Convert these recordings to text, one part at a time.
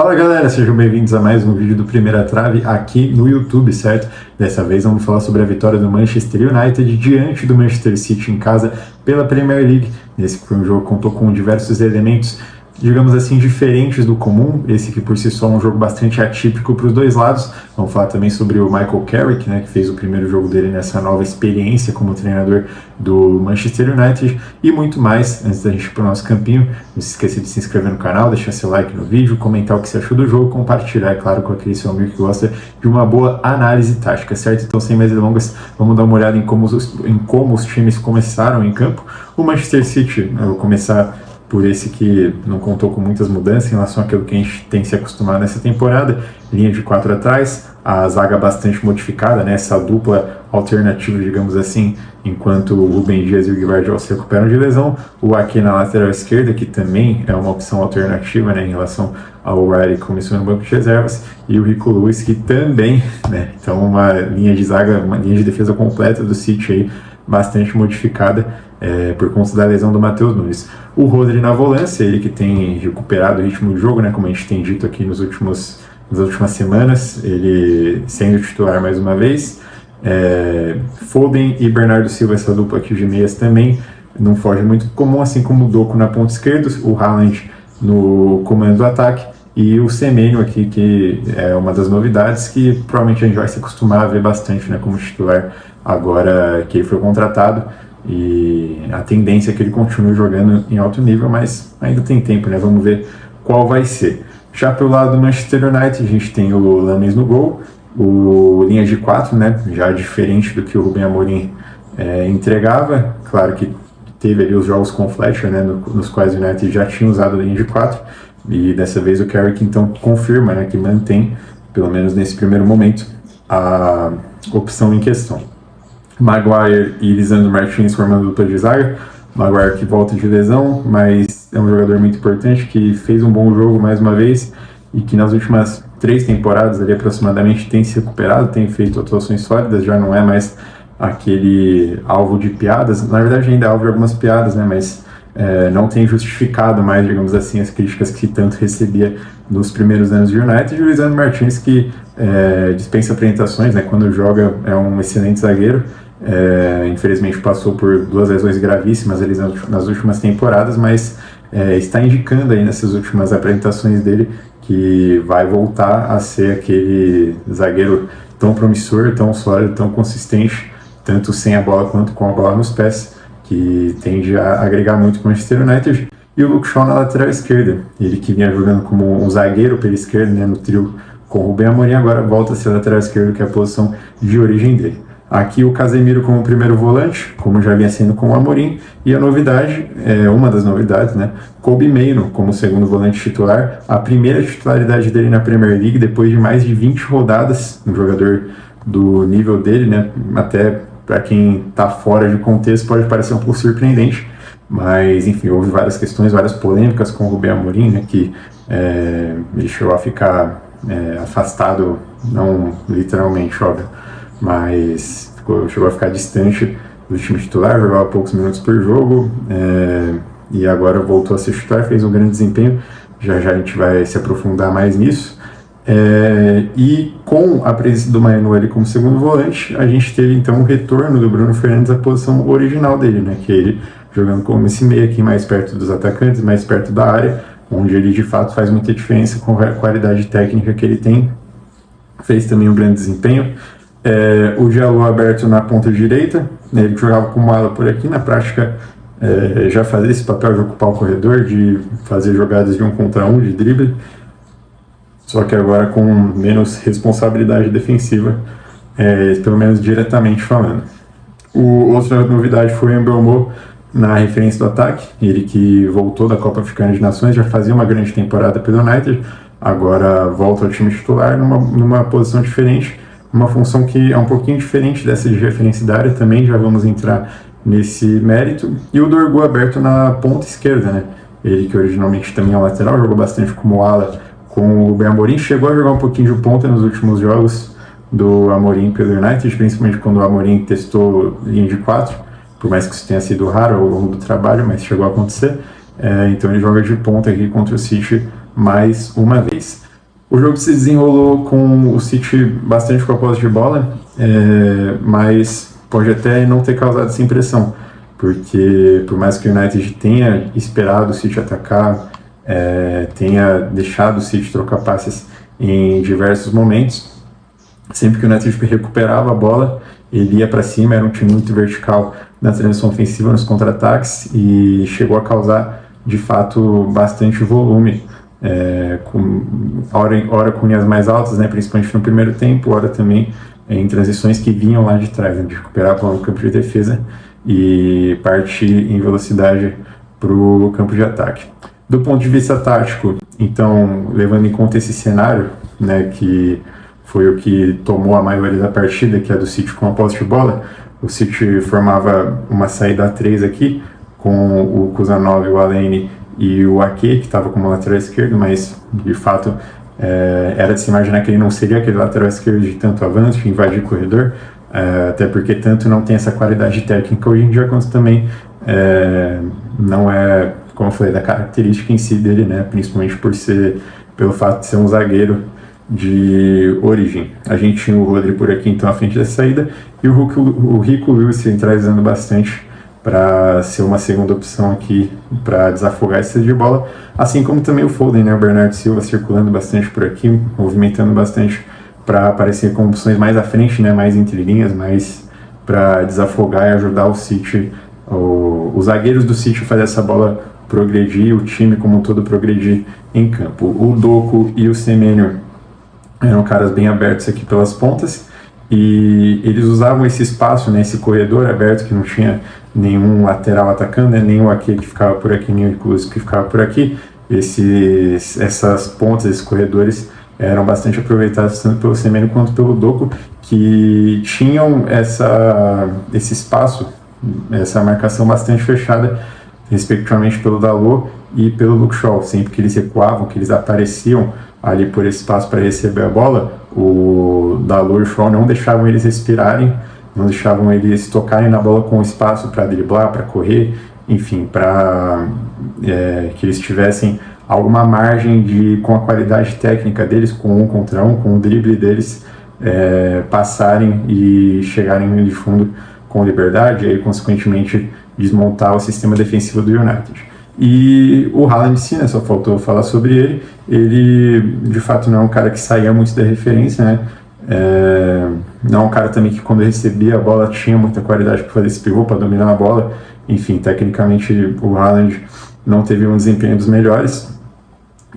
Fala galera, sejam bem-vindos a mais um vídeo do Primeira Trave aqui no YouTube, certo? Dessa vez vamos falar sobre a vitória do Manchester United diante do Manchester City em casa pela Premier League. Esse foi um jogo que contou com diversos elementos, digamos assim, diferentes do comum. Esse que por si só é um jogo bastante atípico para os dois lados. Vamos falar também sobre o Michael Carrick, né, que fez o primeiro jogo dele nessa nova experiência como treinador do Manchester United e muito mais. Antes da gente ir para o nosso campinho, não se esqueça de se inscrever no canal, deixar seu like no vídeo, comentar o que você achou do jogo, compartilhar, é claro, com aquele seu amigo que gosta de uma boa análise tática, certo? Então, sem mais delongas, vamos dar uma olhada em como os times começaram em campo. O Manchester City, eu vou começar por esse que não contou com muitas mudanças em relação àquilo que a gente tem se acostumado nessa temporada. Linha de 4 atrás, a zaga bastante modificada, né? Essa dupla alternativa, digamos assim, enquanto o Rúben Dias e o Gvardiol se recuperam de lesão. O Ake na lateral esquerda, que também é uma opção alternativa, né, em relação ao O'Reilly, que começou no banco de reservas, e o Rico Lewis, que também, né? Então uma linha de zaga, uma linha de defesa completa do City aí, bastante modificada por conta da lesão do Matheus Nunes. O Rodri na volância, ele que tem recuperado o ritmo do jogo, né, como a gente tem dito aqui nas últimas semanas, ele sendo titular mais uma vez. Foden e Bernardo Silva, essa dupla aqui de meias também não foge muito comum, assim como o Doku na ponta esquerda, o Haaland no comando do ataque e o Semenyo aqui, que é uma das novidades que provavelmente a gente vai se acostumar a ver bastante, né, como titular agora que ele foi contratado, e a tendência é que ele continue jogando em alto nível, mas ainda tem tempo, né? Vamos ver qual vai ser. Já pelo lado do Manchester United, a gente tem o Lames no gol, o linha de 4, né? Já diferente do que o Ruben Amorim entregava. Claro que teve ali os jogos com o Fletcher, né? Nos quais o United já tinha usado a linha de 4, e dessa vez o Carrick então confirma, né, que mantém, pelo menos nesse primeiro momento, a opção em questão. Maguire e Lisandro Martins formando dupla de zaga. Maguire que volta de lesão, mas é um jogador muito importante, que fez um bom jogo mais uma vez e que nas últimas 3 temporadas ali aproximadamente tem se recuperado, tem feito atuações sólidas, já não é mais aquele alvo de piadas. Na verdade ainda é alvo de algumas piadas, né, mas não tem justificado mais, digamos assim, as críticas que tanto recebia nos primeiros anos de United. E o Lisandro Martins, que dispensa apresentações, né, quando joga é um excelente zagueiro. Infelizmente passou por 2 lesões gravíssimas ali nas últimas temporadas, mas está indicando aí nessas últimas apresentações dele que vai voltar a ser aquele zagueiro tão promissor, tão sólido, tão consistente, tanto sem a bola quanto com a bola nos pés, que tende a agregar muito com o Manchester United. E o Luke Shaw na lateral esquerda, ele que vinha jogando como um zagueiro pela esquerda, né, no trio com o Rúben Amorim, agora volta a ser lateral esquerdo, que é a posição de origem dele. Aqui o Casemiro como primeiro volante, como já vinha sendo com o Amorim, e a novidade, uma das novidades, né, Kobbie Mainoo como segundo volante titular, a primeira titularidade dele na Premier League depois de mais de 20 rodadas, um jogador do nível dele, né, até para quem está fora de contexto pode parecer um pouco surpreendente, mas enfim, houve várias questões, várias polêmicas com o Rúben Amorim, né, que ele chegou a ficar afastado, não literalmente, óbvio, mas chegou a ficar distante do time titular, jogava poucos minutos por jogo, e agora voltou a ser titular, fez um grande desempenho. Já a gente vai se aprofundar mais nisso. E com a presença do Mainoo ali como segundo volante, a gente teve então o retorno do Bruno Fernandes à posição original dele, né, que é ele jogando como esse meio aqui mais perto dos atacantes, mais perto da área, onde ele de fato faz muita diferença com a qualidade técnica que ele tem. Fez também um grande desempenho. O Diallo aberto na ponta direita, né, ele jogava como ala por aqui, na prática já fazia esse papel de ocupar o corredor, de fazer jogadas de 1 contra 1, de drible, só que agora com menos responsabilidade defensiva, pelo menos diretamente falando. Outra novidade foi o Mbeumo na referência do ataque, ele que voltou da Copa Africana de Nações, já fazia uma grande temporada pelo United, agora volta ao time titular numa posição diferente, uma função que é um pouquinho diferente dessa de referência da área também, já vamos entrar nesse mérito. E o Dorgu aberto na ponta esquerda, né? Ele que originalmente também é um lateral, jogou bastante como ala com o Rúben Amorim, chegou a jogar um pouquinho de ponta nos últimos jogos do Amorim pelo United, principalmente quando o Amorim testou linha de 4, por mais que isso tenha sido raro ao longo do trabalho, mas chegou a acontecer. Então ele joga de ponta aqui contra o City mais uma vez. O jogo se desenrolou com o City bastante com a posse de bola, mas pode até não ter causado essa impressão, porque por mais que o United tenha esperado o City atacar, tenha deixado o City trocar passes em diversos momentos, sempre que o United recuperava a bola, ele ia para cima, era um time muito vertical na transição ofensiva, nos contra-ataques, e chegou a causar, de fato, bastante volume, com hora com linhas mais altas, né, principalmente no primeiro tempo, hora também em transições que vinham lá de trás, né, de recuperar a bola no campo de defesa e partir em velocidade para o campo de ataque. Do ponto de vista tático, então, levando em conta esse cenário, né, que foi o que tomou a maioria da partida, que é do City com a posse de bola, o City formava uma saída a 3 aqui, com o Kusanov, o Aleni e o Ake, que estava como lateral esquerdo, mas de fato era de se imaginar que ele não seria aquele lateral esquerdo de tanto avanço, de invadir o corredor, até porque tanto não tem essa qualidade técnica hoje em dia, quanto também não é, como eu falei, da característica em si dele, né, principalmente pelo fato de ser um zagueiro de origem. A gente tinha o Rodri por aqui, então, à frente da saída, e o Rico Lewis centralizando bastante para ser uma segunda opção aqui para desafogar esse de bola, assim como também o Foden, né, o Bernardo Silva circulando bastante por aqui, movimentando bastante para aparecer com opções mais à frente, né, mais entre linhas, mais para desafogar e ajudar o City, os zagueiros do City a fazer essa bola progredir, o time como um todo progredir em campo. O Doku e o Semenyo eram caras bem abertos aqui pelas pontas, e eles usavam esse espaço, né, esse corredor aberto que não tinha nenhum lateral atacando, né, nem o Ake que ficava por aqui, nem o Incluso que ficava por aqui. Essas pontas, esses corredores eram bastante aproveitados tanto pelo Semenyo quanto pelo Doku, que tinham esse espaço, essa marcação bastante fechada, respectivamente pelo Dalot e pelo Luke Shaw. Sempre que eles recuavam, que eles apareciam ali por esse espaço para receber a bola, o Dalot e o Shaw não deixavam eles respirarem, não deixavam eles tocarem na bola com espaço para driblar, para correr, enfim, para que eles tivessem alguma margem de, com a qualidade técnica deles, com 1 contra 1, com o drible deles, passarem e chegarem no linha de fundo com liberdade, e aí, consequentemente, desmontar o sistema defensivo do United. E o Haaland, sim, né, só faltou falar sobre ele. Ele, de fato, não é um cara que saía muito da referência, né? Não é um cara também que, quando recebia a bola, tinha muita qualidade para fazer esse pivô, para dominar a bola. Enfim, tecnicamente, o Haaland não teve um desempenho dos melhores.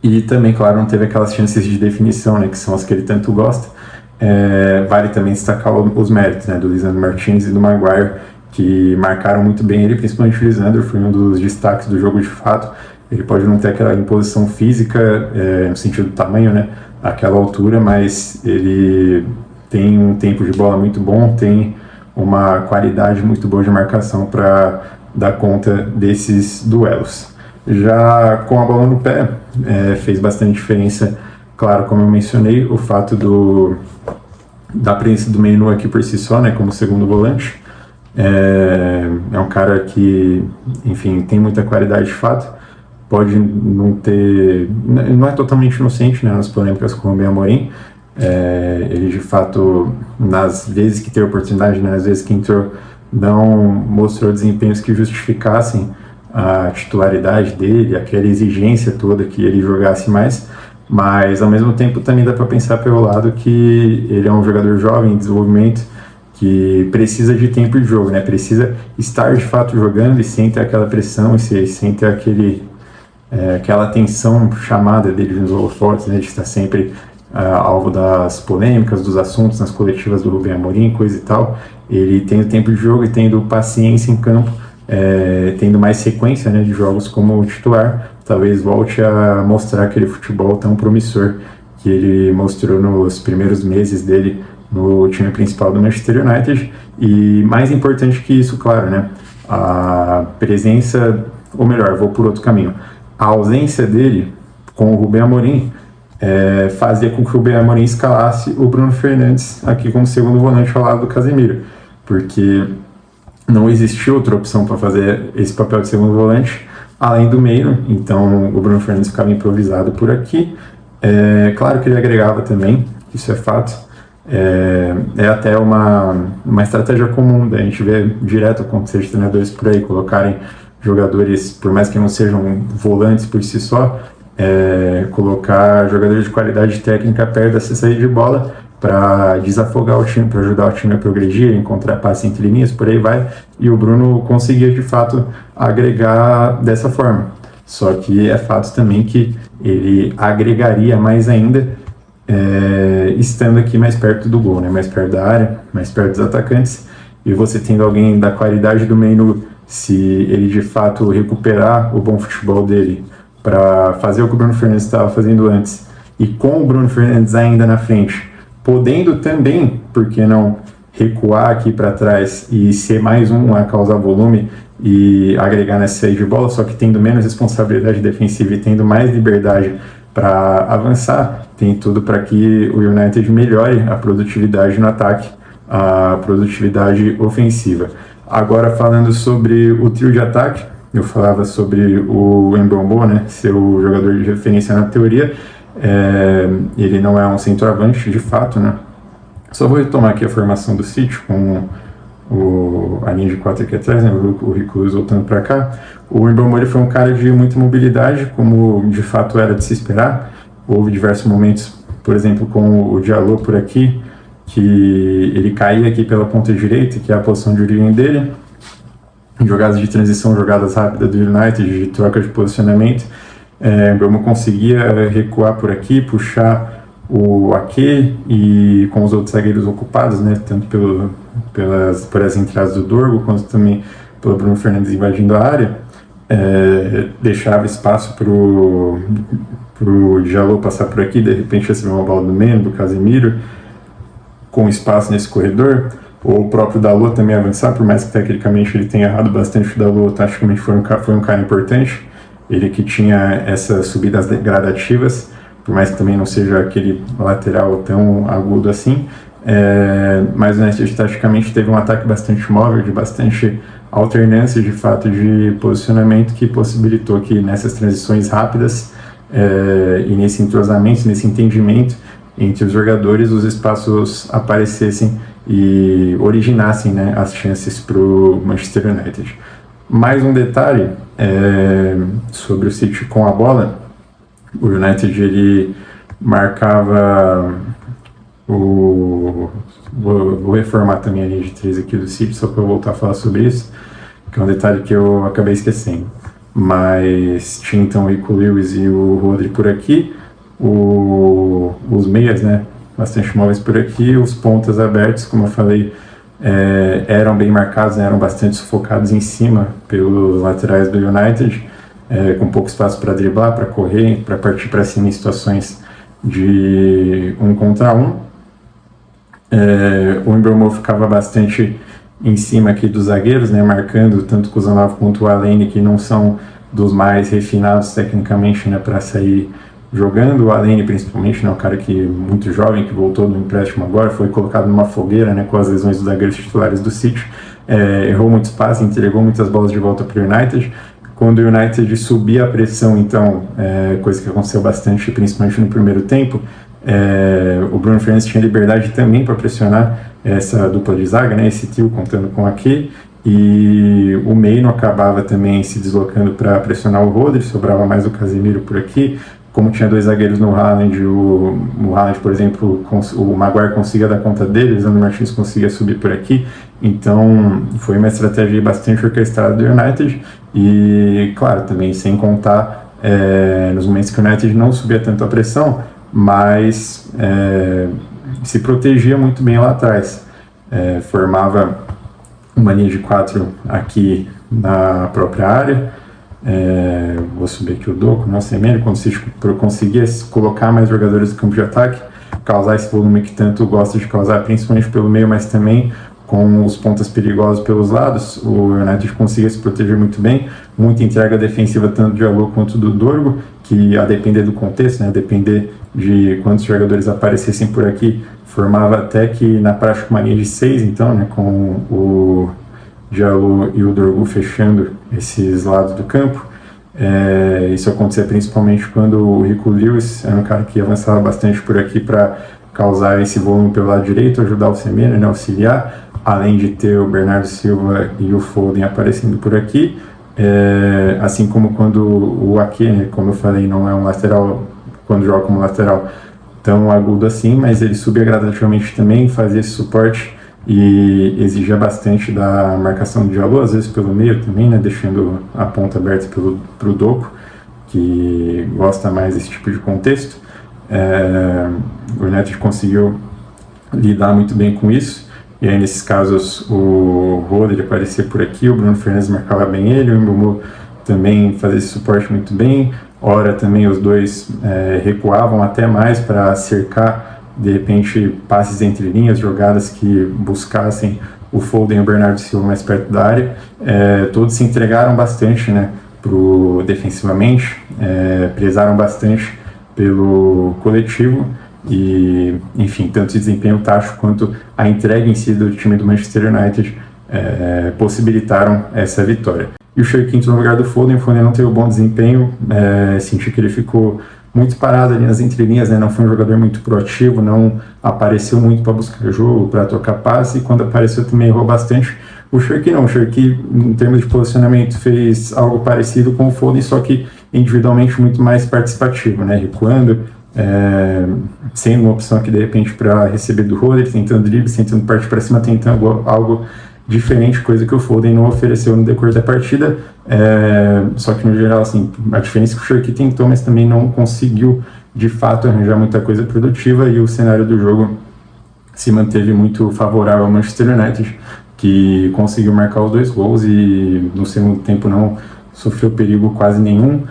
E também, claro, não teve aquelas chances de definição, né, que são as que ele tanto gosta. Vale também destacar os méritos, né, do Lisandro Martinez e do Maguire, que marcaram muito bem ele, principalmente o Lisandro, foi um dos destaques do jogo de fato. Ele pode não ter aquela imposição física, no sentido do tamanho, né, aquela altura, mas ele tem um tempo de bola muito bom, tem uma qualidade muito boa de marcação para dar conta desses duelos. Já com a bola no pé, fez bastante diferença, claro, como eu mencionei, o fato da presença do Mainu aqui por si só, né, como segundo volante. É um cara que, enfim, tem muita qualidade de fato, pode não ter, não é totalmente inocente, né, nas polêmicas com o Rubem Amorim. Ele, de fato, nas vezes que teve oportunidade, né, nas vezes que entrou, não mostrou desempenhos que justificassem a titularidade dele, aquela exigência toda que ele jogasse mais, mas ao mesmo tempo também dá para pensar pelo lado que ele é um jogador jovem em desenvolvimento, que precisa de tempo de jogo, né? Precisa estar de fato jogando e sem ter aquela pressão, e sem ter aquela tensão chamada dele nos holofotes, né? De estar sempre alvo das polêmicas, dos assuntos nas coletivas do Rubem Amorim, coisa e tal. Ele tendo tempo de jogo e tendo paciência em campo, tendo mais sequência, né, de jogos como titular, talvez volte a mostrar aquele futebol tão promissor que ele mostrou nos primeiros meses dele no time principal do Manchester United. E mais importante que isso, claro, né, a presença, ou melhor, vou por outro caminho, a ausência dele com o Rubem Amorim fazia com que o Rubem Amorim escalasse o Bruno Fernandes aqui como segundo volante ao lado do Casemiro, porque não existia outra opção para fazer esse papel de segundo volante além do meio, então o Bruno Fernandes ficava improvisado por aqui, Claro que ele agregava também, isso é fato. É até uma estratégia comum, da gente vê direto acontecer de treinadores por aí colocarem jogadores, por mais que não sejam volantes por si só, colocar jogadores de qualidade técnica perto dessa saída de bola para desafogar o time, para ajudar o time a progredir, encontrar passe entre linhas, por aí vai. E o Bruno conseguia de fato agregar dessa forma. Só que é fato também que ele agregaria mais ainda estando aqui mais perto do gol, né? Mais perto da área, mais perto dos atacantes. E você tendo alguém da qualidade do Menu, se ele de fato recuperar o bom futebol dele para fazer o que o Bruno Fernandes estava fazendo antes, e com o Bruno Fernandes ainda na frente, podendo também, por que não, recuar aqui para trás e ser mais um a causar volume e agregar nessa saída de bola, só que tendo menos responsabilidade defensiva e tendo mais liberdade para avançar, tem tudo para que o United melhore a produtividade no ataque, a produtividade ofensiva. Agora, falando sobre o trio de ataque, eu falava sobre o Mbeumo, né, ser o jogador de referência na teoria. Ele não é um centroavante de fato, né? Só vou retomar aqui a formação do City com a linha de 4 aqui atrás, né? O Rico voltando para cá. O Mbeumo foi um cara de muita mobilidade, como de fato era de se esperar. Houve diversos momentos, por exemplo, com o Diallo por aqui, que ele caía aqui pela ponta direita, que é a posição de origem dele. Jogadas de transição, jogadas rápidas do United, de troca de posicionamento. O Mbeumo conseguia recuar por aqui, puxar o Ake e com os outros zagueiros ocupados, né, tanto por as entradas do Dorgo, quanto também pelo Bruno Fernandes invadindo a área, deixava espaço para o Diallo passar por aqui, de repente receber uma bola do Meno, do Casemiro, com espaço nesse corredor, ou o próprio Dalot também avançar, por mais que tecnicamente ele tenha errado bastante, o Dalot taticamente foi um cara importante, ele que tinha essas subidas gradativas, por mais que também não seja aquele lateral tão agudo assim, mas o United taticamente teve um ataque bastante móvel, de bastante alternância de fato de posicionamento, que possibilitou que nessas transições rápidas e nesse entrosamento, nesse entendimento entre os jogadores, os espaços aparecessem e originassem, né, as chances para o Manchester United. Mais um detalhe sobre o City com a bola: o United ele marcava vou reformar também a linha de 3 aqui do City, só para eu voltar a falar sobre isso, que é um detalhe que eu acabei esquecendo. Mas tinha então o Rico Lewis e o Rodri por aqui, os meias, né, bastante móveis por aqui, os pontas abertos, como eu falei, eram bem marcados, né, eram bastante sufocados em cima pelos laterais do United, com pouco espaço para driblar, para correr, para partir para cima em situações de 1 contra 1. O Mbeumo ficava bastante em cima aqui dos zagueiros, né, marcando tanto o Kusanov quanto o Alene, que não são dos mais refinados tecnicamente, né, para sair jogando. O Alene principalmente, né, um cara que muito jovem, que voltou do empréstimo agora, foi colocado numa fogueira, né, com as lesões dos zagueiros titulares do City, errou muitos passes, entregou muitas bolas de volta para o United. Quando o United subia a pressão, então, coisa que aconteceu bastante, principalmente no primeiro tempo, o Bruno Fernandes tinha liberdade também para pressionar essa dupla de zaga, né, esse trio contando com Ake, e o Meno acabava também se deslocando para pressionar o Rodri, sobrava mais o Casemiro por aqui. Como tinha 2 zagueiros no Haaland, o Haaland, por exemplo, o Maguire conseguia dar conta dele, o Lisandro Martins conseguia subir por aqui. Então foi uma estratégia bastante orquestrada do United, e claro, também sem contar nos momentos que o United não subia tanto a pressão, mas se protegia muito bem lá atrás, formava uma linha de 4 aqui na própria área. Vou subir aqui o Doku, nosso Semedo, quando você conseguia colocar mais jogadores no campo de ataque, causar esse volume que tanto gosta de causar, principalmente pelo meio, mas também com os pontas perigosos pelos lados, o United conseguia se proteger muito bem, muita entrega defensiva tanto do Diallo quanto do Dorgo, que a depender do contexto, né, a depender de quantos jogadores aparecessem por aqui, formava até que na prática uma linha de 6, então, né, com o Diallo e o Dorgo fechando esses lados do campo. Isso acontecia principalmente quando o Rico Lewis era um cara que avançava bastante por aqui para causar esse volume pelo lado direito, ajudar o Semedo, né, auxiliar, além de ter o Bernardo Silva e o Foden aparecendo por aqui, assim como quando o Ake, né, como eu falei, não é um lateral, quando joga como lateral, tão agudo assim, mas ele subia gradativamente também, fazia esse suporte e exigia bastante da marcação do Diallo, às vezes pelo meio também, né, deixando a ponta aberta pro Doku, que gosta mais desse tipo de contexto. O United conseguiu lidar muito bem com isso, e aí nesses casos o Rodri aparecia por aqui, o Bruno Fernandes marcava bem ele, o Mbeumo também fazia esse suporte muito bem, ora também os dois recuavam até mais para cercar de repente passes entre linhas, jogadas que buscassem o Foden e o Bernardo Silva mais perto da área. Todos se entregaram bastante, né, defensivamente, prezaram bastante pelo coletivo e, enfim, tanto o desempenho tático quanto a entrega em si do time do Manchester United possibilitaram essa vitória. E o Cherki no lugar do Foden, o Foden não teve um bom desempenho, senti que ele ficou muito parado ali nas entrelinhas, né? Não foi um jogador muito proativo, não apareceu muito para buscar jogo, para tocar passe, e quando apareceu também errou bastante. O Cherki não, o Cherki em termos de posicionamento fez algo parecido com o Foden, só que individualmente muito mais participativo, né? Recuando, sendo uma opção aqui de repente para receber do Rodri, tentando drible, tentando partir para cima, tentando algo diferente, coisa que o Foden não ofereceu no decorrer da partida, só que no geral, assim, a diferença que o Cherki tentou, mas também não conseguiu de fato arranjar muita coisa produtiva, e o cenário do jogo se manteve muito favorável ao Manchester United, que conseguiu marcar os 2 gols e no segundo tempo não sofreu perigo quase nenhum.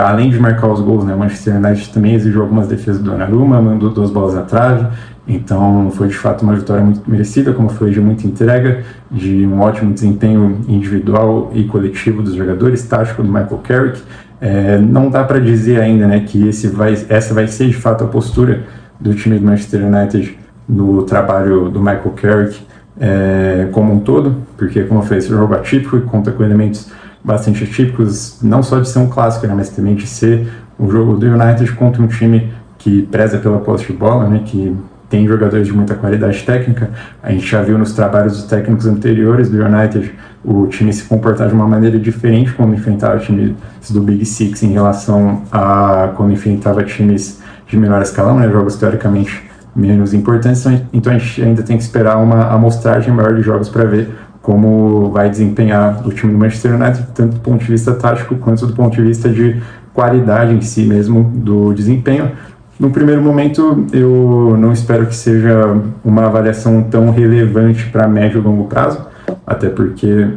Além de marcar os gols, né, o Manchester United também exigiu algumas defesas do Donnarumma, mandou 2 bolas na trave, então foi de fato uma vitória muito merecida, como foi de muita entrega, de um ótimo desempenho individual e coletivo dos jogadores, tático do Michael Carrick. Não dá para dizer ainda, né, que essa vai ser de fato a postura do time do Manchester United no trabalho do Michael Carrick como um todo, porque, como eu falei, esse jogo atípico e conta com elementos bastante atípicos, não só de ser um clássico, né, mas também de ser um jogo do United contra um time que preza pela posse de bola, né, que tem jogadores de muita qualidade técnica. A gente já viu nos trabalhos dos técnicos anteriores do United o time se comportar de uma maneira diferente quando enfrentava times do Big Six em relação a quando enfrentava times de menor escalão, né, jogos teoricamente menos importantes. Então a gente ainda tem que esperar uma amostragem maior de jogos para ver como vai desempenhar o time do Manchester United, tanto do ponto de vista tático quanto do ponto de vista de qualidade em si mesmo do desempenho. No primeiro momento, eu não espero que seja uma avaliação tão relevante para médio e longo prazo, até porque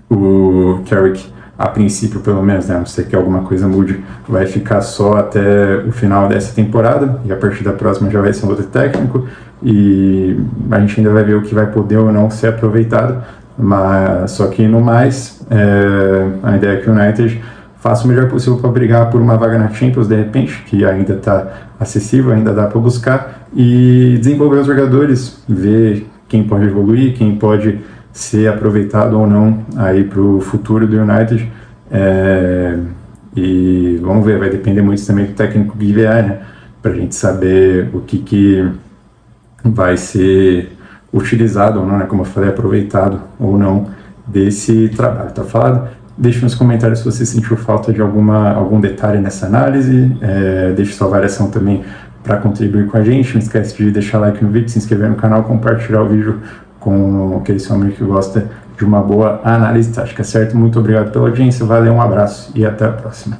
o Carrick, a princípio pelo menos, né, a não ser que alguma coisa mude, vai ficar só até o final dessa temporada, e a partir da próxima já vai ser um outro técnico, e a gente ainda vai ver o que vai poder ou não ser aproveitado, mas só que no mais, a ideia é que o United faça o melhor possível para brigar por uma vaga na Champions, de repente, que ainda está acessível, ainda dá para buscar, e desenvolver os jogadores, ver quem pode evoluir, quem pode ser aproveitado ou não aí para o futuro do United. E vamos ver, vai depender muito também do técnico que vier, né, para a gente saber o que vai ser utilizado ou não, né, como eu falei, aproveitado ou não desse trabalho. Tá falado? Deixe nos comentários se você sentiu falta de algum detalhe nessa análise, deixe sua avaliação também para contribuir com a gente, não esquece de deixar like no vídeo, se inscrever no canal, compartilhar o vídeo com aquele seu amigo que gosta de uma boa análise tática, certo? Muito obrigado pela audiência, valeu, um abraço e até a próxima.